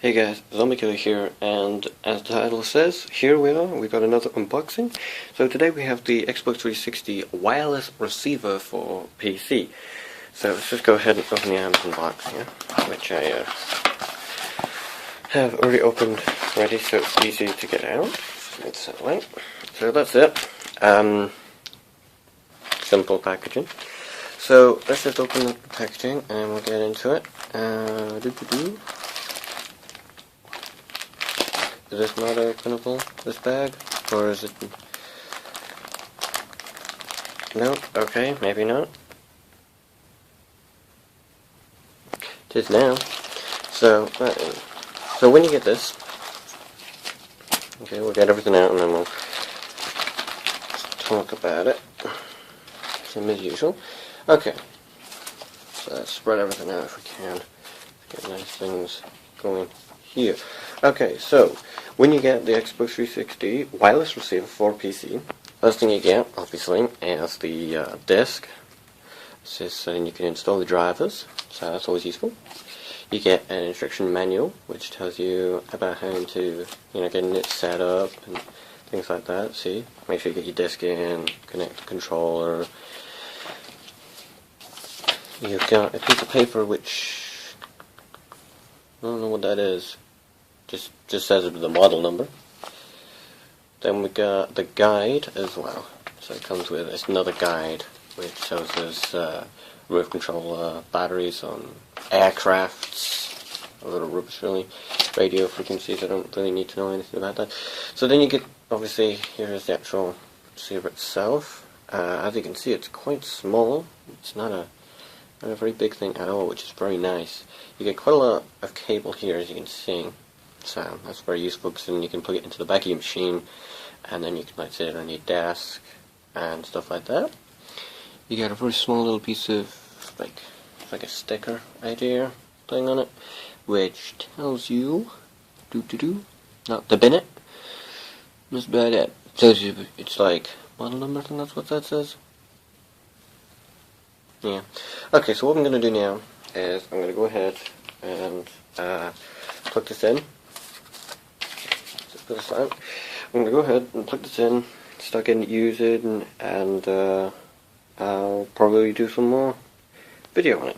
Hey guys, Zombie Killer here, and as the title says, here we are, we got another unboxing. So today we have the Xbox 360 wireless receiver for PC. So let's just go ahead and open the Amazon box here, which I have already opened ready so it's easy to get out. Just need to set light. So that's it. Simple packaging. So let's just open up the packaging and we'll get into it. Is this not openable, this bag? Or is it... No? Okay, maybe not. It is now. So when you get this... Okay, we'll get everything out and then we'll talk about it. Same as usual. Okay. So let's spread everything out if we can. Get nice things going here. Okay, so when you get the Xbox 360 wireless receiver for PC, first thing you get, obviously, is the disc. This is so then you can install the drivers, so that's always useful. You get an instruction manual, which tells you about how to, getting it set up and things like that. See, make sure you get your disc in, connect the controller. You've got a piece of paper which I don't know what that is. Just says the model number. Then we got the guide as well. So it comes with another guide which shows us remote control batteries on aircrafts. A little rubbish really. Radio frequencies, I don't really need to know anything about that. So then you get, obviously, here is the actual receiver itself. As you can see, it's quite small. It's not a very big thing at all, which is very nice. You get quite a lot of cable here, as you can see. So that's very useful because then you can plug it into the back of your machine and then you can like sit it on your desk and stuff like that. You get a very small little piece of like a sticker idea thing on it, which tells you not to bin it. That's about it. Tells you it's like model number, I think that's what that says. Yeah. Okay, so what I'm going to do now is I'm going to go ahead and plug this in. I'm going to go ahead and plug this in, start getting it used, and I'll probably do some more video on it.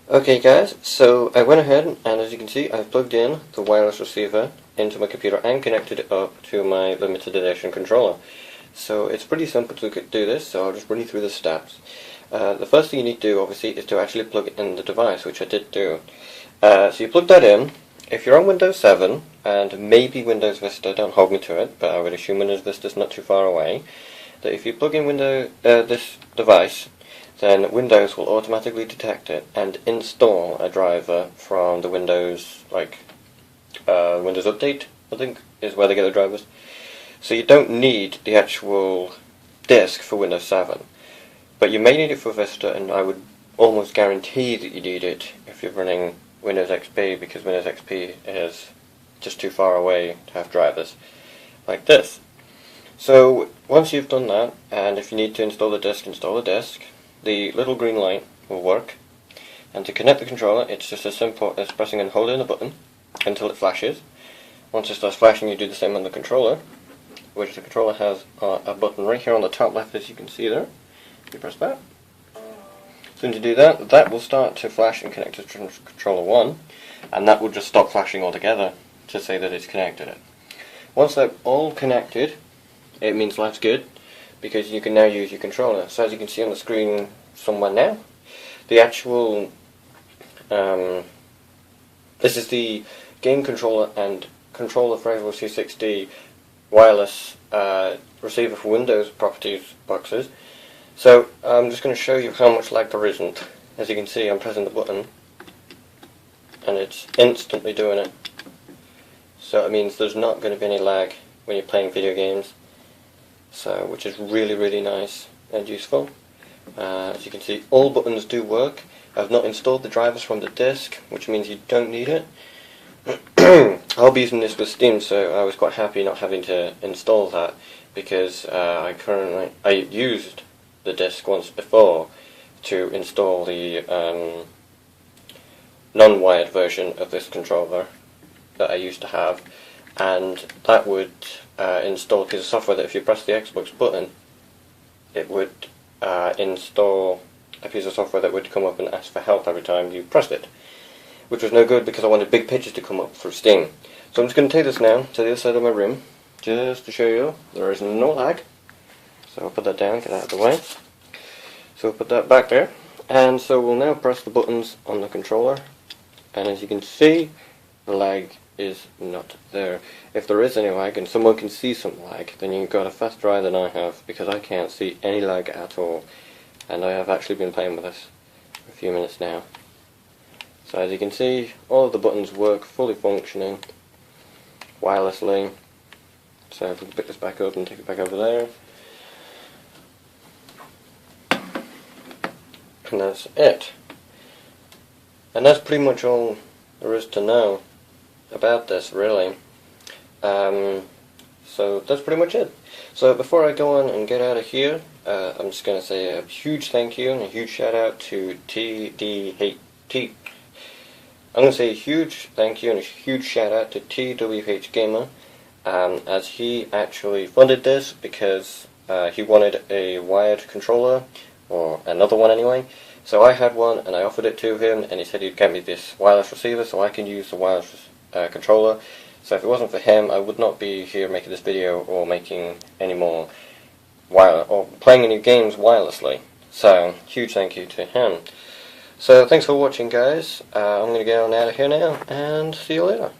Okay guys, so I went ahead and as you can see I've plugged in the wireless receiver into my computer and connected it up to my limited edition controller. So it's pretty simple to do this, so I'll just run you through the steps. The first thing you need to do obviously is to actually plug in the device, which I did do. So you plug that in. If you're on Windows 7, and maybe Windows Vista, don't hold me to it, but I would assume Windows Vista is not too far away, that if you plug in this device, then Windows will automatically detect it and install a driver from the Windows, Windows Update, I think, is where they get the drivers. So you don't need the actual disk for Windows 7, but you may need it for Vista, and I would almost guarantee that you need it if you're running Windows XP, because Windows XP is just too far away to have drivers like this. So once you've done that, and if you need to install the disk, the little green light will work, and to connect the controller it's just as simple as pressing and holding the button until it flashes. Once it starts flashing, you do the same on the controller, which the controller has a button right here on the top left, as you can see there. You press that. As soon as you do that, that will start to flash and connect to controller 1, and that will just stop flashing altogether to say that it's connected it. Once they're all connected, it means life's good, because you can now use your controller. So as you can see on the screen somewhere now, the actual this is the game controller and controller for Xbox 360 wireless receiver for Windows properties boxes. So I'm just going to show you how much lag there isn't. As you can see, I'm pressing the button and it's instantly doing it. So it means there's not going to be any lag when you're playing video games, so which is really, really nice and useful. As you can see, all buttons do work. I've not installed the drivers from the disk, which means you don't need it. I'll be using this with Steam, so I was quite happy not having to install that, because I used the disk once before to install the non-wired version of this controller, that I used to have, and that would install a piece of software that if you press the Xbox button, it would install a piece of software that would come up and ask for help every time you pressed it, which was no good because I wanted big pictures to come up through Steam. So I'm just going to take this now to the other side of my room, just to show you there is no lag. So I'll put that down, get out of the way. So we'll put that back there, and so we'll now press the buttons on the controller, and as you can see, the lag is not there. If there is any lag and someone can see some lag, then you've got a faster eye than I have, because I can't see any lag at all, and I have actually been playing with this for a few minutes now. So as you can see, all of the buttons work fully functioning wirelessly. So if we can pick this back up and take it back over there. And that's it. And that's pretty much all there is to know about this, really. So that's pretty much it. So before I go on and get out of here, I'm just going to say a huge thank you and a huge shout out to TDHT. I'm going to say a huge thank you and a huge shout out to TWH Gamer, as he actually funded this because he wanted a wired controller, or another one anyway. So I had one and I offered it to him, and he said he'd get me this wireless receiver so I can use the wireless controller. So if it wasn't for him, I would not be here making this video or making any more or playing any games wirelessly. So huge thank you to him. So thanks for watching, guys. I'm going to get on out of here now, and see you later.